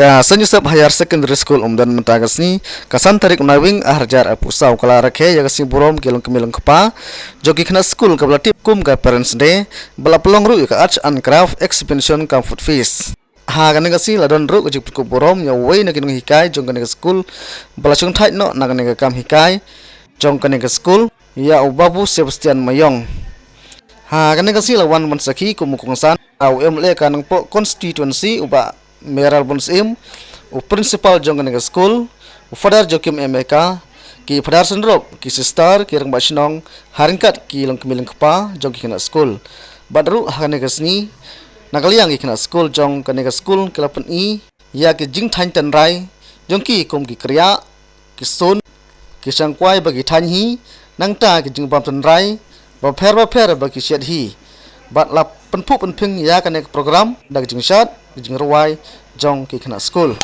Senyusap Higher Secondary School dan mentagasni kasan tarik unawing aharjar apusau kala rakhe yagasi burom kilong kemilong kepa jogi kena school kabla tip kum ka parents day bala pelong ru ka arts and craft exhibition kam food feast ha kan gasi ladon ru ka jip burom ya wei na kinung hikai jong kan school bala chung thai no na kan kam hikai jong kan school ya ubabu Sebastian Mayong ha kan gasi lawan mansaki kumukungsan au emle kanang po constituency uba Meral Bonsim, o principal jong kanega school, o father Jokim Emeka, ki father sendrop, ki sister, ki rang basnong, haringkat ki long kemiling kepa jong ki kana school. Badru kanega sni, nakaliang ki kana school jong kanega school kelapan i, ya ki jing than tan rai, jong ki kom ki kriya, ki sun, ki sangkwai bagi than hi, nang ta ki jing bam tan rai, ba pher bagi syad hi. Bat lap penpu penping ya kanega program dag jing syad jing ruai jong ki kana school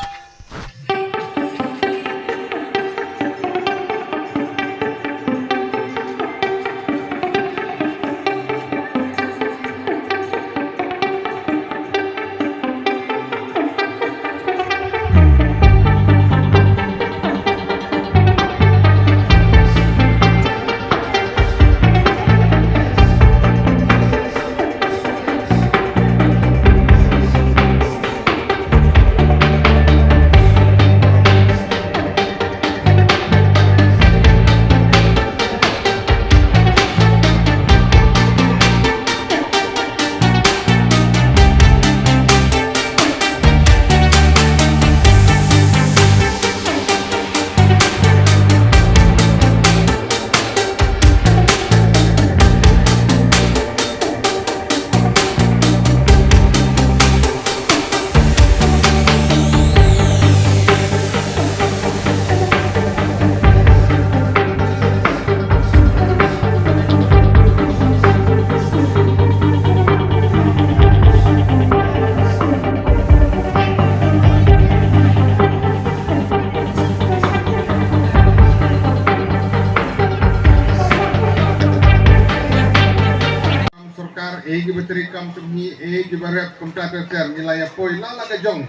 egi beteri kam tumhi egi barep kumta ter nilai poi lala ka jong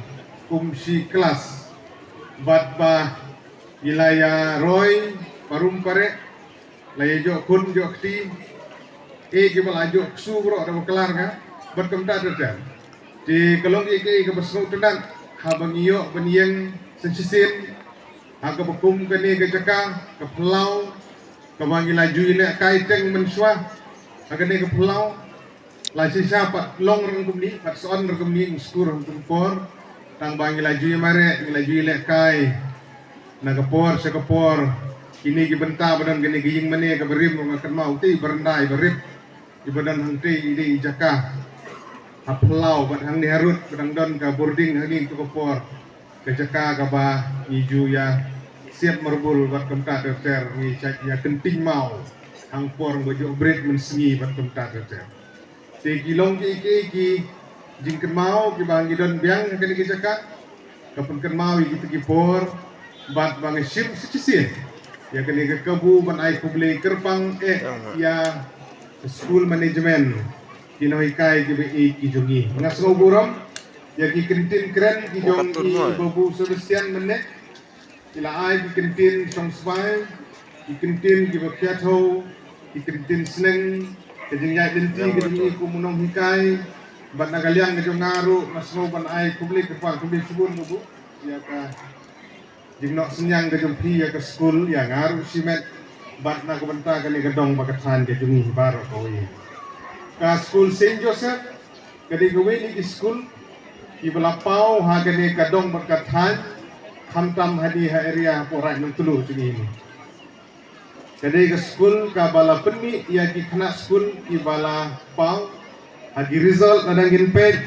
kumsi kelas bat ba ilaya roy parum pare laya jo kun jo kti egi balajo su bro ada kelar ka bat kumta ter di kelong egi ke besno tendan habang iyo benieng sensisin aga bekum kene ke jaka ke pulau ke bangila juile kaiteng menswa aga ne ke pulau lasi siapa long rangkum ni pat soan rangkum ni skur rangkum por tang bangi laju mare laju lekai nagapor sekapor kini ki benta badan kini ki ying mane ka berim makan mau ti berendai berip di badan hangti di jaka haplau bat hang ni harut badang don ka boarding hanging tu kapor ke jaka ka ba iju ya siap merbul bat kemta ter ni ya kenting mau hang por bojo break mensengi bat kemta ter te kilong ki jingken mau ki bang don biang kene ki jaka kapun ken mau ki te por bat bang ship sikisin ya kene ke kebu ban ai publik kerpang ya school management kinoi kai ki be ki jongi mengasro buram ya ki kentin keren ki jong ki babu Sebastian menek ila ai ki kentin song spai ki kentin ki bakiat ho ki kentin sneng kejengnya denti kejengnya kumunong hikai bat nagaliang kejong ngaru masmo ban ai publik kepal publik subun bu ya ka jingnok senyang kejong pi ya ke school ya ngaru simet bat na kubenta kali gedong bakatan kejong baro koi ka school Saint Joseph kadi gawe ni school ki belapau ha kadi kadong bakatan hamtam hadi ha area porai nang tulu ini jadi ke school ka bala penmi ya ki kena school ki bala pau hagi result nadangin ped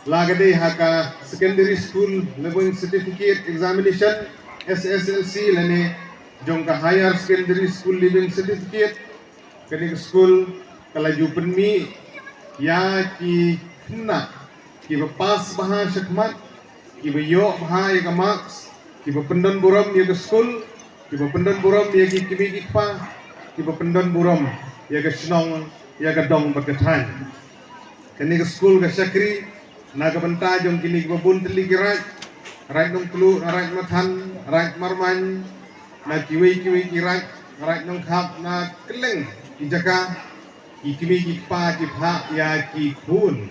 lagade haka secondary school level certificate examination SSLC lane jongka higher secondary school living certificate kini ke school kalaju penmi ya ki kena ki pas baha syakmat ki beyo baha ya marks ki pendon buram ya ke school Kiba pendon buram ya ki kimi pa kiba pendon buram ya ke senong ya ke dong berketan kini ke school ke sakri naga benta jong kini babun teli kirai right nong telu right mathan right marman na kiwi kirai right nong khap na keleng ijaka ikimi kipa kipha ya ki khun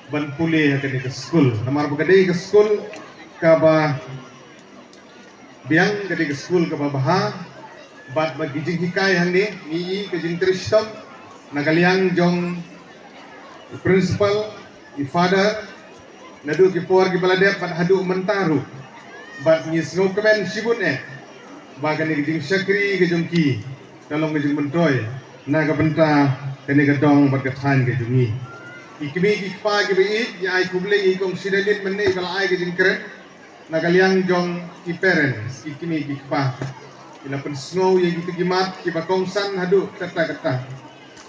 ban pule ke ke school namar bagade ke school ka ba biang ke school ka ba baha bat magijing hikai handi ni ke jing tristom nagaliang jong principal i father nadu ki por ki balade pat hadu mentaru bat ngis ngo kemen sibun bagani ke jing sakri ke jong ki kalong ke jing mentoy naga benta kene ke dong bat ke than ke jungi ikimi ki pa ki bi ya ai kuble i kong sidalit menne kala ai ke jing keren nagaliang jong ki parents ikimi ki pa ila pen snow ye gitu gimat ki bakongsan hadu kata-kata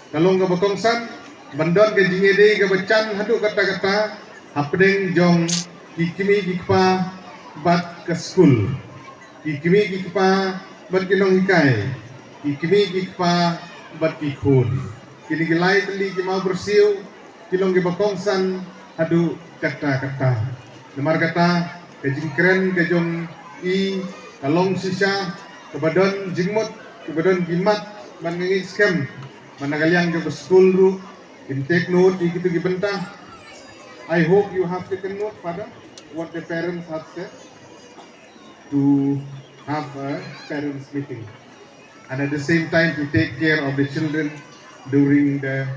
kalong ke bakongsan bandon ke jingede ke bacan hadu kata-kata hapdeng jong kikimi kikpa bat ke school kikimi kikpa bat kinong hikai kikimi kikpa bat kikun kini gilai teli ki mau bersiu kilong ke bakongsan hadu kata-kata nemar kata ke jingkren ke jong i kalong sisa kebadon jingmut kebadon gimat man ngi scam managaliang ke school ru in take note gitu gibenta. I hope you have taken note, Father, what the parents have said to have a parents meeting and at the same time to take care of the children during the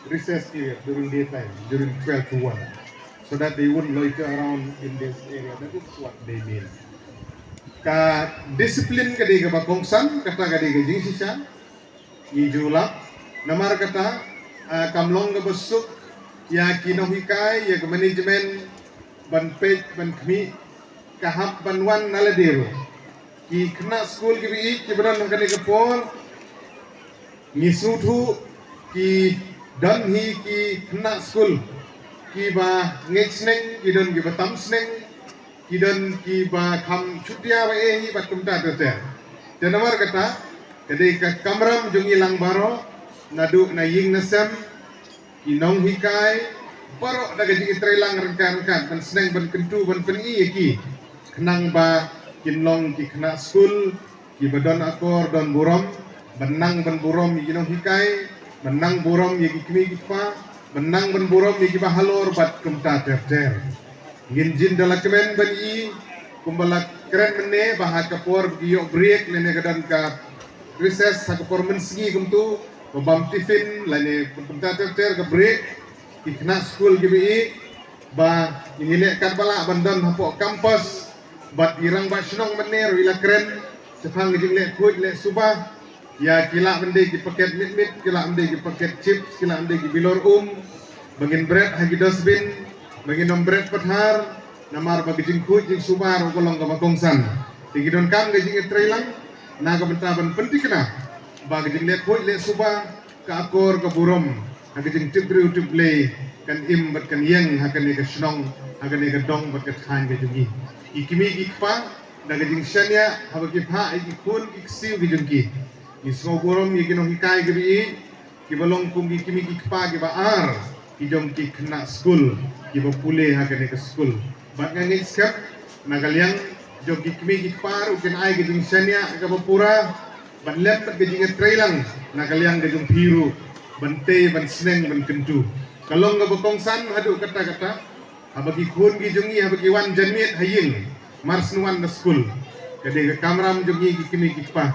recess period, during daytime, during 12 to 1 so that they wouldn't loiter around in this area. That is what they mean. Ka disiplin ka di ka bakongsan kata ka di ka jing sisa ijulap namar kata kamlong ka besuk ya kinohikai ya ke manajemen ban page ban kmi kahap banwan naladero ki kena school ki bi ki beran ka di ka pol ngisutu ki dan hi ki kena school ki ba ngeksneng ki don ki batam sneng kidan ki ba kham chutia ba hi bat kumta te namar kata kade ka kamram jung ilang baro nadu na ying nasam kinong hikai baro daga jing trelang rengkan ban sneng ban kentu ban pengi ki kenang ba kinlong ki kena school ki badon akor don burom benang ban burom kinong hikai benang burom ye ki kmi ki pa benang ban burom ye ki ba halor bat kumta ter Ginjin dalam kemen bani kumbala keren mene bahas kapor giyok break lene kadan ka recess ha kapor mensingi kumtu babam tiffin lene pentater ke break ikna school gibi ba ingile kat bala bandon hapo kampus bat irang ba snong mene ila keren sepang jingle kuj le subah ya kila mende ki paket mit kila mende ki paket chips kila mende ki bilor bangin bread hagi dosbin bagi nombret pathar namar bagi jingku jing subar kolong ka bakongsan tigidon kam ga jing trailang naga bentaban pentikna bagi jing le khoi le suba ka akor ka burom hagi jing tibru tible kan im bat kan yeng hakan ka snong hakan ka dong bat ka than ga jungi ikimi ikpa naga jing shania habaki pha ikun iksiu gi jungki ismo burom yigino hikai gi kibalong kum ikimi ikpa gi ba ar kijong ki kena school ki bapule hagan ke school bat ngangin skap nagaliang jong ki kmi ki par uken ai ke jing sania ka bapura ban lep ke jing trailang nagaliang ke jong piru bante ban sneng ban kentu kalong ga bakongsan hadu kata-kata habagi khun gi jongi habagi wan janmit haying mars nuan na school kade ke kamram jongi ki kmi ki pa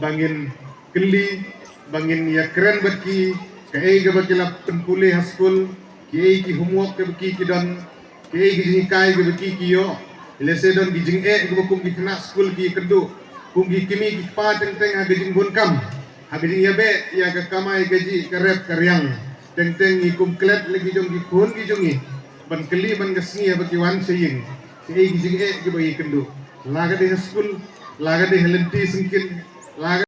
bangin keli bangin ya keren bat ki kay ga bakila penpule haskul kay ki homework ke baki ki don kay ki jing kai ke baki ki yo lese don ki jing ke bakum ki kena school ki kedu kum ki kimi ki pa teng ha jing gun kam ha jing yabe ya ka kamai ke ji karep karyang teng ni kum klet lagi jong ki khun ki jongi ban keli ban gasni baki wan saying kay ki jing ki bagi kedu laga de school laga de helenti singkin laga